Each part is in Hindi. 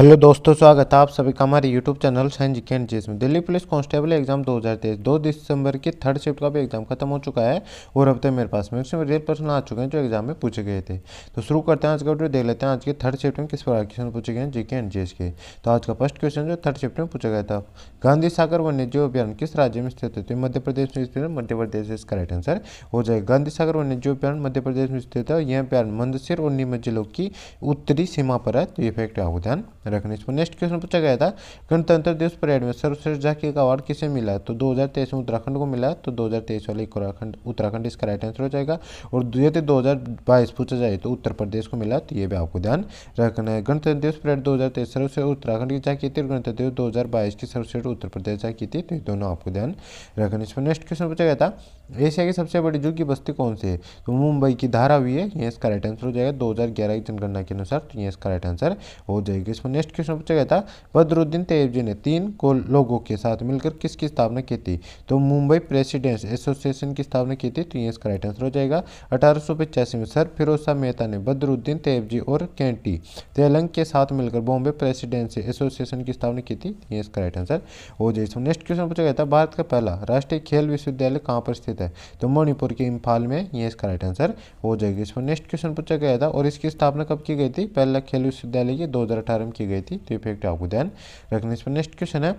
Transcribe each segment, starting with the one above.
हेलो दोस्तों, स्वागत है आप सभी का हमारे यूट्यूब चैनल साइंस जी एंड जेस में। दिल्ली पुलिस कांस्टेबल एग्जाम 2023 2 दिसंबर की थर्ड शिफ्ट का भी एग्जाम खत्म हो चुका है और अब तक मेरे पास मैक्सिमम रियल प्रश्न आ चुके हैं जो एग्जाम में पूछे गए थे। तो शुरू करते हैं आज का वीडियो, देख लेते हैं आज की थर्ड शिफ्ट में किस प्रकार के क्वेश्चन पूछे गए हैं जीके एंड जेस के। तो आज का फर्स्ट क्वेश्चन जो थर्ड शिफ्ट में पूछा गया था, गांधी सागर वन्यजीव अभियान किस राज्य में स्थित है? तो मध्य प्रदेश में स्थित है, मध्य प्रदेश इसका राइट आंसर हो जाएगा। गांधी सागर वन्यजीव अभियान मध्य प्रदेश में स्थित है। यह अभियान मंदसौर और नीमच जिलों की उत्तरी सीमा पर है, तो ये फैक्ट आपको ध्यान रखने। इसमें नेक्स्ट क्वेश्चन पूछा गया था, गणतंत्र दिवस परेड में सर्वश्रेष्ठ झांकी का अवार्ड किसे मिला है? तो 2023 में उत्तराखंड को मिला है, तो 2023 वाले उत्तराखंड इसका राइट आंसर हो जाएगा। और यदि 2022 पूछा जाए तो उत्तर प्रदेश को मिला, तो ये भी आपको ध्यान रखना है। गणतंत्र दिवस परेड 2023 सर्वश्रेष्ठ उत्तराखंड की झांकी थी और गणतंत्र दिवस 2022 की सर्वश्रेष्ठ उत्तर प्रदेश झांकी थी, तो ये दोनों आपको ध्यान रखना। इसमें नेक्स्ट क्वेश्चन पूछा गया था, एशिया की सबसे बड़ी जूं की बस्ती कौन सी है? तो मुंबई की धारावी है, ये इसका राइट आंसर हो जाएगा 2011 की जनगणना के अनुसार, तो ये इसका राइट आंसर हो जाएगी। इसमें नेक्स्ट क्वेश्चन पूछा गया था, बदरुद्दीन तैयबजी ने 3 को लोगों के साथ मिलकर किसकी स्थापना की थी? तो मुंबई प्रेसिडेंट्स एसोसिएशन की स्थापना की थी, तो ये इसका राइट आंसर हो जाएगा। 1885 में सर फिरोज शाह मेहता ने बदरुद्दीन तैयबजी और केंटी तेलंग के साथ मिलकर बॉम्बे प्रेसिडेंसी एसोसिएशन की स्थापना की थी, ये इसका राइट आंसर हो जाएगा। नेक्स्ट क्वेश्चन पूछा गया था, भारत का पहला राष्ट्रीय खेल विश्वविद्यालय कहाँ पर स्थित है? तो मणिपुर के इम्फाल में, ये इसका राइट आंसर हो जाएगी। इसमें नेक्स्ट क्वेश्चन पूछा गया था, और इसकी स्थापना कब की गई थी? पहला खेल विश्वविद्यालय की 2018 में की गई थी, तो ये फैक्ट आपको ध्यान रखने। इसमें नेक्स्ट क्वेश्चन है,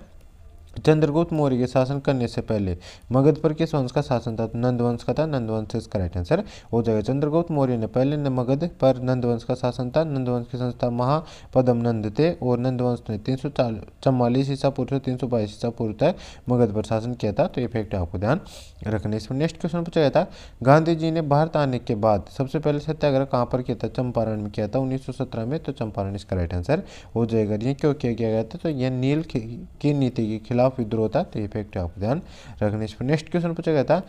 चंद्रगुप्त मौर्य के शासन करने से पहले मगध पर किस वंश का शासन था? तो नंदवंश का था, नंदवंश इसका राइट आंसर हो जाएगा। चंद्रगुप्त मौर्य ने पहले मगध पर नंदवंश का शासन था। नंदवंश के संस्था महापद्म नंद थे और नंदवंश ने 344 ईसा पूर्व से 322 ईसा पूर्व तक मगध पर शासन किया था, तो ये फैक्ट आपको ध्यान रखने। इसमें नेक्स्ट क्वेश्चन पूछा गया था, गांधी जी ने भारत आने के बाद सबसे पहले सत्याग्रह कहाँ पर किया था? चंपारण में किया था 1917 में, तो चंपारण इसका राइट आंसर हो जाएगा। ये क्यों किया गया था? तो यह नील की नीति के खिलाफ विद्रोह था, तो ये फैक्ट आपको ध्यान रखने। इस पर नेक्स्ट क्वेश्चन पूछा गया था,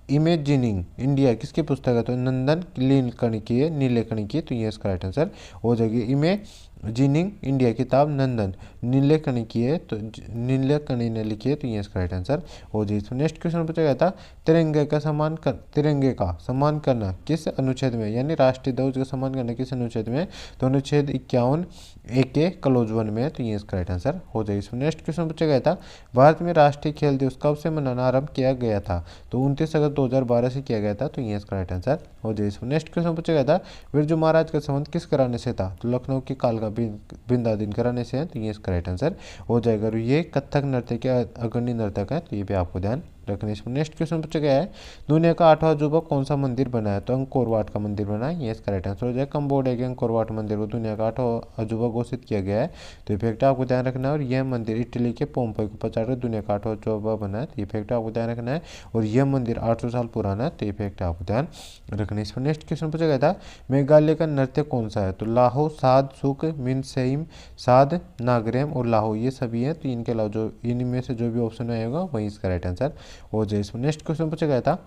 इमेजिनिंग इंडिया किसकी पुस्तक है? तो नंदन नीलेकणी की, तो ये इसका राइट आंसर हो जाएगी। इमेजिनिंग इंडिया किताब नंदन नीलेकणी की है, तो नीलेकणी ने लिखी है, तो ये इसका राइट आंसर हो जाएगी। नेक्स्ट क्वेश्चन पूछा गया था, तिरंगे का सम्मान करना किस अनुच्छेद में, यानी राष्ट्रीय ध्वज का सम्मान करना किस अनुच्छेद में? तो अनुच्छेद 51 ए के क्लोज 1 में, तो ये इसका राइट आंसर हो जाएगी। नेक्स्ट क्वेश्चन पूछा गया था, भारत में राष्ट्रीय खेल दिवस कब से मनाना आरंभ किया गया था? तो 29 अगस्त 2012 से किया गया था, तो ये इसका राइट आंसर हो जाएगा। नेक्स्ट क्वेश्चन पूछा गया था, बिरजू महाराज का संबंध किस घराने से था? तो लखनऊ की कालका बिंदादीन घराने से है, तो ये इसका राइट आंसर हो जाएगा। और ये कथक नृत्य के अग्रणी नर्तक है, तो ये भी आपको ध्यान रखने। नेक्स्ट क्वेश्चन पूछा गया है, दुनिया का 8वां अजूबा कौन सा मंदिर बना है? तो अंकोर वाट का मंदिर बना है, ये इसका राइट आंसर हो जाएगा। कंबोडिया के अंकोर वाट मंदिर को दुनिया का 8वां अजूबा घोषित किया गया है, तो ये फैक्ट आपको ध्यान रखना है। और यह मंदिर इटली के पोम्पई को पछाड़ दुनिया का 8वां अजूबा बना है, तो ये फैक्ट आपको ध्यान रखना है। और यह मंदिर 800 साल पुराना है, तो ये फैक्ट आपको ध्यान रखना है। इस पर नेक्स्ट क्वेश्चन पूछा गया था, मेघालय का नृत्य कौन सा है? तो लाहो, साध, सुक, मिनसेइम, साध, नागरेम और लाहो, ये सभी हैं, तो इनके अलावा जो इनमें से जो भी ऑप्शन आएगा वही इसका राइट आंसर हो जाए। इसमें नेक्स्ट क्वेश्चन पूछा गया था,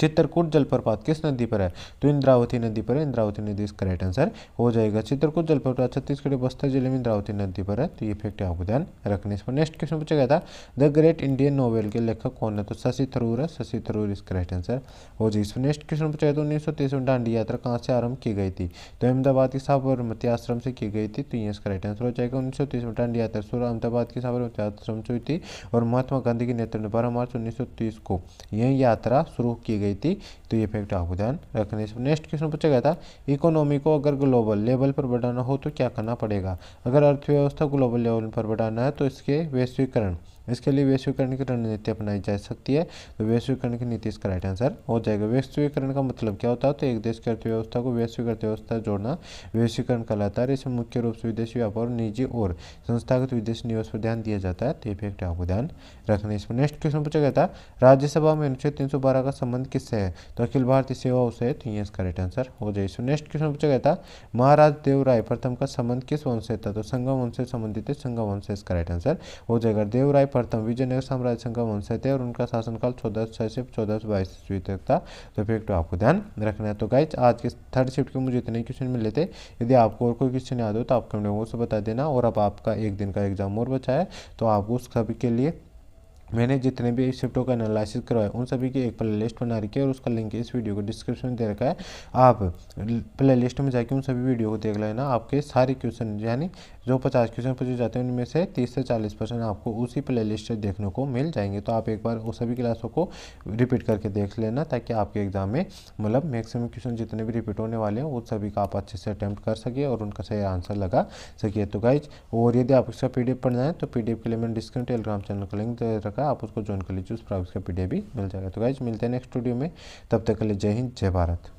चित्रकूट जलप्रपात किस नदी पर है? तो इंद्रावती नदी पर है, इंद्रावती नदी इसका राइट आंसर हो जाएगा। चित्रकूट जलप्रपात छत्तीसगढ़ बस्तर जिले में इंद्रावती नदी पर है, तो ये फैक्ट आपको ध्यान रखने। इस पर नेक्स्ट क्वेश्चन पूछा गया था, द ग्रेट इंडियन नोवेल के लेखक कौन है? तो शशि थरूर है, शशि थरूर इसका राइट आंसर हो जाए। इस पर नेक्स्ट क्वेश्चन पूछा गया था, 1930 में दांडी यात्रा कहाँ से आरंभ की गई थी? तो अहमदाबाद के साबरमती आश्रम से की गई थी, तो ये इसका राइट आंसर हो जाएगा। 1930 में दांडी यात्रा शुरू अहमदाबाद के साबरमती आश्रम से हुई थी और महात्मा गांधी के नेतृत्व में 12 मार्च 1930 को यह यात्रा शुरू की गई थी, तो ये फैक्ट आपको ध्यान रखने से। नेक्स्ट क्वेश्चन पूछा गया था, इकोनॉमी को अगर ग्लोबल लेवल पर बढ़ाना हो तो क्या करना पड़ेगा? अगर अर्थव्यवस्था ग्लोबल लेवल पर बढ़ाना है तो इसके लिए वैश्वीकरण की रणनीति अपनाई जा सकती है, तो वैश्वीकरण की नीति इसका राइट आंसर हो जाएगा। वैश्वीकरण का मतलब क्या होता है? तो एक देश की अर्थव्यवस्था को वैश्विक अर्थव्यवस्था जोड़ना वैश्वीकरण कहलाता है। इसमें मुख्य रूप से विदेशी व्यापार, निजी और संस्थागत विदेशी निवेश पर ध्यान दिया जाता है, तो ये फैक्ट आपको ध्यान रखने। इसमें नेक्स्ट क्वेश्चन पूछा गया था, राज्यसभा में अनुच्छेद 312 का संबंध किससे है? तो अखिल भारतीय सेवाओं से, तो ये इसका राइट आंसर हो जाए। इसमें नेक्स्ट क्वेश्चन पूछा गया था, महाराज देव राय प्रथम का संबंध किस वंश से था? तो संगम वंश से संबंधित है, संगम वंश से इसका राइट आंसर हो जाएगा। देव राय प्रथम विजयनगर साम्राज्य संगम वंश से थे और उनका शासनकाल 1406 से 1422 ईस्वी तक था, तो फैक्ट आपको ध्यान रखना है। तो गाइज आज के थर्ड शिफ्ट के मुझे इतने क्वेश्चन मिले थे। यदि आपको और कोई क्वेश्चन याद हो तो आप कमेंट बॉक्स में बता देना। और अब आपका एक दिन का एग्जाम और बचा है, तो आप उस सभी के लिए मैंने जितने भी शिफ्टों का एनालिसिस करवाया उन सभी की एक प्ले लिस्ट बना रखी है और उसका लिंक इस वीडियो को डिस्क्रिप्शन में दे रखा है। आप प्ले लिस्ट में जाके उन सभी वीडियो को देख लेना। आपके सारे क्वेश्चन यानी जो 50 क्वेश्चन पूछे जाते हैं उनमें से 30 से 40% आपको उसी प्ले लिस्ट से देखने को मिल जाएंगे। तो आप एक बार उस सभी क्लासों को रिपीट करके देख लेना ताकि आपके एग्जाम में मतलब मैक्सिमम क्वेश्चन जितने भी रिपीट होने वाले हैं उन सभी का आप अच्छे से अटैम्प्ट कर सकिए और उनका सही आंसर लगा सकिए। तो गाइज, और यदि आप इसका PDF पढ़ना है तो PDF के लिए मैंने डिस्क्रिप्शन टेलीग्राम चैनल का लिंक दे रखा है, आप उसको ज्वाइन कर लीजिए, उस पर आपका PDF भी मिल जाएगा। तो गाइज, मिलते हैं नेक्स्ट वीडियो में, तब तक के लिए जय हिंद जय भारत।